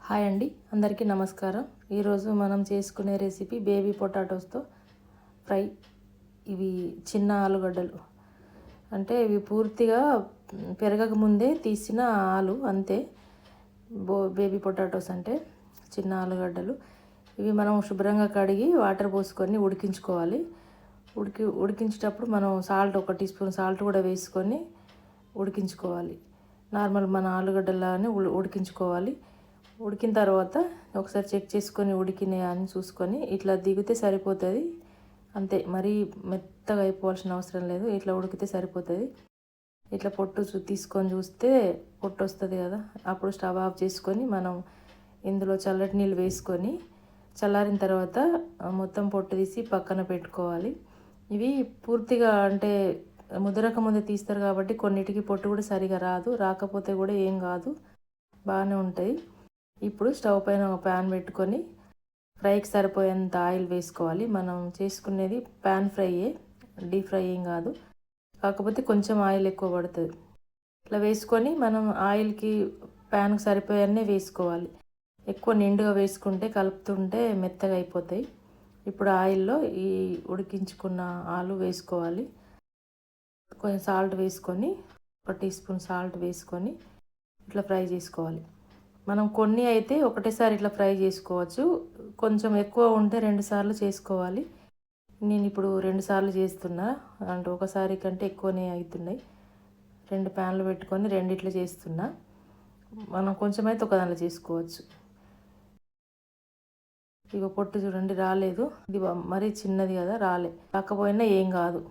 Hi అండి, అందరికీ నమస్కారం. ఈరోజు మనం చేసుకునే రెసిపీ బేబీ పొటాటోస్తో ఫ్రై. ఇవి చిన్న ఆలుగడ్డలు, అంటే ఇవి పూర్తిగా పెరగక ముందే తీసిన ఆలు అంతే. బేబీ పొటాటోస్ అంటే చిన్న ఆలుగడ్డలు. ఇవి మనం శుభ్రంగా కడిగి వాటర్ పోసుకొని ఉడికించుకోవాలి. ఉడికించేటప్పుడు మనం సాల్ట్ 1 టీ స్పూన్ సాల్ట్ కూడా వేసుకొని ఉడికించుకోవాలి. నార్మల్ మన ఆలుగడ్డలానే ఉడికించుకోవాలి. ఉడికిన తర్వాత ఒకసారి చెక్ చేసుకొని ఉడికినాయా అని చూసుకొని ఇట్లా దిగితే సరిపోతుంది అంతే. మరీ మెత్తగా అయిపోవాల్సిన అవసరం లేదు, ఇట్లా ఉడికితే సరిపోతుంది. ఇట్లా పొట్టు తీసుకొని చూస్తే పొట్టు వస్తుంది కదా, అప్పుడు స్టవ్ ఆఫ్ చేసుకొని మనం ఇందులో చల్లటి నీళ్ళు వేసుకొని చల్లారిన తర్వాత మొత్తం పొట్టు తీసి పక్కన పెట్టుకోవాలి. ఇవి పూర్తిగా అంటే ముదరక ముందే తీస్తారు కాబట్టి కొన్నిటికి పొట్టు కూడా సరిగా రాదు, రాకపోతే కూడా ఏం కాదు, బాగానే ఉంటాయి. ఇప్పుడు స్టవ్ పైన ఒక ప్యాన్ పెట్టుకొని ఫ్రైకి సరిపోయేంత ఆయిల్ వేసుకోవాలి. మనం చేసుకునేది ప్యాన్ ఫ్రైయే, డీప్ ఫ్రై ఏం కాదు, కాకపోతే కొంచెం ఆయిల్ ఎక్కువ పడుతుంది. ఇట్లా వేసుకొని మనం ఆయిల్కి ప్యాన్కి సరిపోయే వేసుకోవాలి. ఎక్కువ నిండుగా వేసుకుంటే కలుపుతుంటే మెత్తగా అయిపోతాయి. ఇప్పుడు ఆయిల్లో ఈ ఉడికించుకున్న ఆలు వేసుకోవాలి. కొంచెం సాల్ట్ వేసుకొని 1 టీ స్పూన్ సాల్ట్ వేసుకొని ఇట్లా ఫ్రై చేసుకోవాలి. మనం కొన్ని అయితే ఒకటేసారి ఇట్లా ఫ్రై చేసుకోవచ్చు, కొంచెం ఎక్కువ ఉంటే 2 సార్లు చేసుకోవాలి. నేను ఇప్పుడు 2 సార్లు చేస్తున్నా, అంటే ఒకసారి కంటే ఎక్కువనే అవుతున్నాయి. 2 ప్యాన్లు పెట్టుకొని రెండిట్లో చేస్తున్నా. మనం కొంచెం అయితే ఒక దాంట్లో చేసుకోవచ్చు. ఇక పొట్టు చూడండి రాలేదు, ఇది మరీ చిన్నది కదా, రాకపోయినా ఏం కాదు.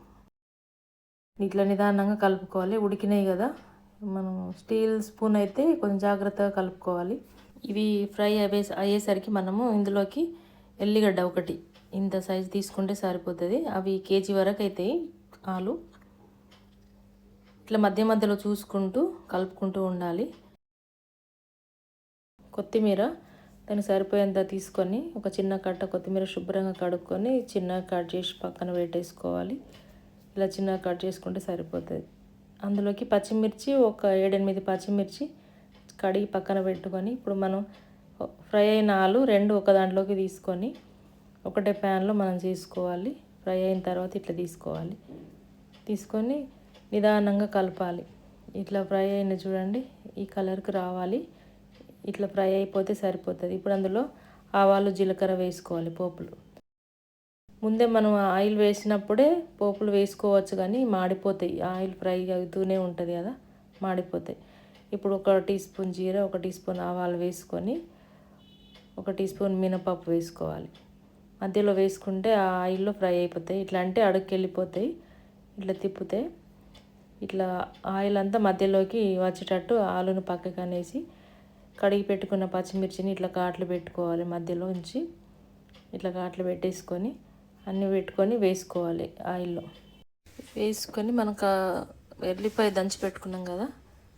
ఇట్లా నిదానంగా కలుపుకోవాలి. ఉడికినాయి కదా, మనం స్టీల్ స్పూన్ అయితే కొంచెం జాగ్రత్తగా కలుపుకోవాలి. ఇవి ఫ్రై అయ్యేసరికి మనము ఇందులోకి ఎల్లిగడ్డ ఒకటి ఇంత సైజు తీసుకుంటే సరిపోతుంది. అవి కేజీ వరకు అవుతాయి ఆలు. ఇట్లా మధ్య మధ్యలో చూసుకుంటూ కలుపుకుంటూ ఉండాలి. కొత్తిమీర దానికి సరిపోయేంత తీసుకొని ఒక చిన్న కట్ట కొత్తిమీర శుభ్రంగా కడుక్కొని చిన్నగా కట్ చేసి పక్కన పెట్టేసుకోవాలి. ఇలా చిన్నగా కట్ చేసుకుంటే సరిపోతుంది. అందులోకి పచ్చిమిర్చి ఒక 7-8 పచ్చిమిర్చి కడిగి పక్కన పెట్టుకొని ఇప్పుడు మనం ఫ్రై అయిన ఆలు 2 ఒక దాంట్లోకి తీసుకొని ఒకటే ప్యాన్లో మనం చేసుకోవాలి. ఫ్రై అయిన తర్వాత ఇట్లా తీసుకొని నిదానంగా కలపాలి. ఇట్లా ఫ్రై అయిన చూడండి, ఈ కలర్కి రావాలి. ఇట్లా ఫ్రై అయిపోతే సరిపోతుంది. ఇప్పుడు అందులో ఆవాలు జీలకర్ర వేసుకోవాలి. పోపులు ముందే మనం ఆయిల్ వేసినప్పుడే పోపులు వేసుకోవచ్చు, కానీ మాడిపోతాయి. ఆయిల్ ఫ్రై అవుతూనే ఉంటుంది కదా, మాడిపోతాయి. ఇప్పుడు 1 టీ స్పూన్ జీరా, 1 టీ స్పూన్ ఆవాలు వేసుకొని 1 టీ స్పూన్ మినపప్పు వేసుకోవాలి. మధ్యలో వేసుకుంటే ఆ ఆయిల్లో ఫ్రై అయిపోతాయి. ఇట్లా అంటే అడుగుకి వెళ్ళిపోతాయి. ఇట్లా తిప్పితే ఇట్లా ఆయిల్ అంతా మధ్యలోకి వచ్చేటట్టు ఆలును పక్కకు అనేసి కడిగి పెట్టుకున్న పచ్చిమిర్చిని ఇట్లా ఘాట్లు పెట్టుకోవాలి. మధ్యలో ఉంచి ఇట్లా ఘాట్లు పెట్టేసుకొని అన్నీ పెట్టుకొని వేసుకోవాలి. ఆయిల్లో వేసుకొని మనకు ఎల్లిపాయ దంచి పెట్టుకున్నాం కదా,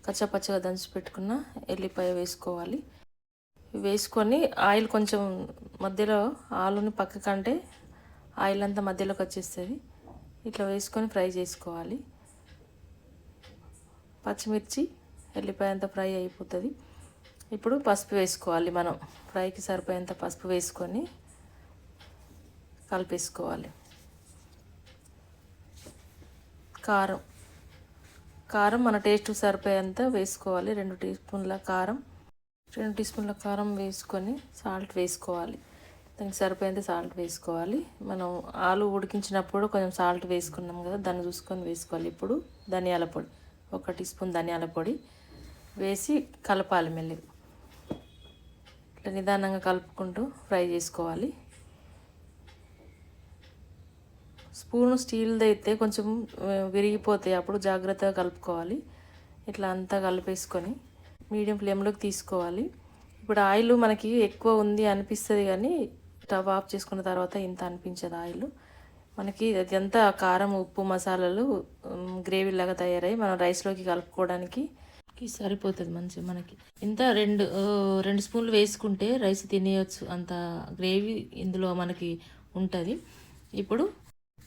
కచ్చపచ్చగా దంచి పెట్టుకున్న ఎల్లిపాయ వేసుకోవాలి. వేసుకొని ఆయిల్ కొంచెం మధ్యలో ఆలుని పక్కకంటే ఆయిల్ అంతా మధ్యలోకి వచ్చేస్తుంది. ఇట్లా వేసుకొని ఫ్రై చేసుకోవాలి. పచ్చిమిర్చి ఎల్లిపాయ అంతా ఫ్రై అయిపోతుంది. ఇప్పుడు పసుపు వేసుకోవాలి. మనం ఫ్రైకి సరిపోయేంత పసుపు వేసుకొని కలిపేసుకోవాలి. కారం మన టేస్ట్ సరిపోయేంత వేసుకోవాలి. 2 టీ స్పూన్ల కారం, 2 టీ స్పూన్ల కారం వేసుకొని సాల్ట్ వేసుకోవాలి. దానికి సరిపోయేంత సాల్ట్ వేసుకోవాలి. మనం ఆలు ఉడికించినప్పుడు కొంచెం సాల్ట్ వేసుకున్నాం కదా, దాన్ని చూసుకొని వేసుకోవాలి. ఇప్పుడు ధనియాల పొడి 1 టీ స్పూన్ ధనియాల పొడి వేసి కలపాలి. మెల్లిగా ఇట్లా నిదానంగా కలుపుకుంటూ ఫ్రై చేసుకోవాలి. స్పూను స్టీల్ది అయితే కొంచెం విరిగిపోతాయి, అప్పుడు జాగ్రత్తగా కలుపుకోవాలి. ఇట్లా అంతా కలిపేసుకొని మీడియం ఫ్లేమ్లోకి తీసుకోవాలి. ఇప్పుడు ఆయిల్ మనకి ఎక్కువ ఉంది అనిపిస్తుంది, కానీ స్టవ్ ఆఫ్ చేసుకున్న తర్వాత ఇంత అనిపించదు ఆయిల్ మనకి. అదంతా కారం, ఉప్పు, మసాలాలు గ్రేవీలాగా తయారయ్యి మనం రైస్లోకి కలుపుకోవడానికి సరిపోతుంది మంచిగా. మనకి ఇంత 2 స్పూన్లు వేసుకుంటే రైస్ తినేయచ్చు, అంత గ్రేవీ ఇందులో మనకి ఉంటుంది. ఇప్పుడు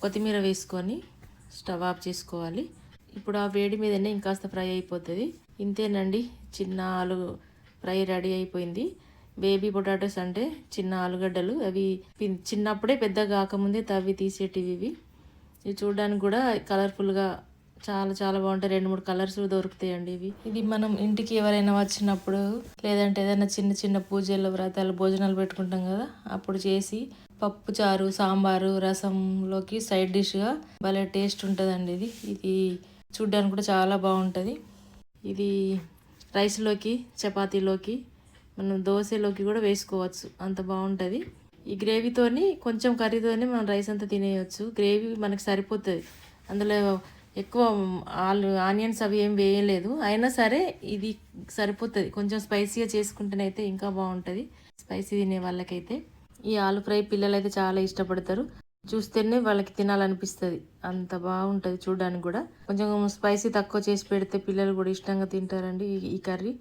కొత్తిమీర వేసుకొని స్టవ్ ఆఫ్ చేసుకోవాలి. ఇప్పుడు ఆ వేడి మీదనే ఇంకాస్త ఫ్రై అయిపోతుంది. ఇంతేనండి, చిన్న ఆలు ఫ్రై రెడీ అయిపోయింది. బేబీ పొటాటోస్ అంటే చిన్న ఆలుగడ్డలు. అవి చిన్నప్పుడే పెద్ద కాకముందే తవ్వి తీసేటివి ఇవి. ఇవి చూడడానికి కూడా కలర్ఫుల్గా చాలా చాలా బాగుంటాయి. 2-3 కలర్స్ దొరుకుతాయండి ఇవి. ఇది మనం ఇంటికి ఎవరైనా వచ్చినప్పుడు, లేదంటే ఏదైనా చిన్న చిన్న పూజలు, వ్రతాలు, భోజనాలు పెట్టుకుంటాం కదా, అప్పుడు చేసి పప్పు చారు, సాంబారు, రసంలోకి సైడ్ డిష్గా భలే టేస్ట్ ఉంటుందండి ఇది. ఇది చూడ్డానికి కూడా చాలా బాగుంటుంది. ఇది రైస్లోకి, చపాతీలోకి, మనం దోశలోకి కూడా వేసుకోవచ్చు, అంత బాగుంటుంది. ఈ గ్రేవీతోని కొంచెం కర్రీతోని మనం రైస్ అంతా తినేయచ్చు. గ్రేవీ మనకి సరిపోతుంది, అందులో ఎక్కువ ఆనియన్స్ అవి ఏం వేయలేదు. అయినా సరే ఇది సరిపోతుంది. కొంచెం స్పైసీగా చేసుకుంటేనైతే ఇంకా బాగుంటుంది స్పైసీ తినే వాళ్ళకైతే. ఈ ఆలు ఫ్రై పిల్లలు అయితే చాలా ఇష్టపడతారు. చూస్తేనే వాళ్ళకి తినాలనిపిస్తుంది, అంత బాగుంటుంది చూడడానికి కూడా. కొంచెం స్పైసీ తక్కువ చేసి పెడితే పిల్లలు కూడా ఇష్టంగా తింటారండి ఈ కర్రీ.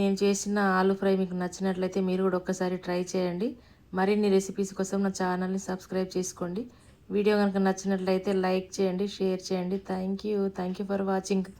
నేను చేసిన ఆలు ఫ్రై మీకు నచ్చినట్లయితే మీరు కూడా ఒక్కసారి ట్రై చేయండి. మరిన్ని రెసిపీస్ కోసం నా ఛానల్ని సబ్స్క్రైబ్ చేసుకోండి. వీడియో కనుక నచ్చినట్లయితే లైక్ చేయండి, షేర్ చేయండి. Thank you for watching.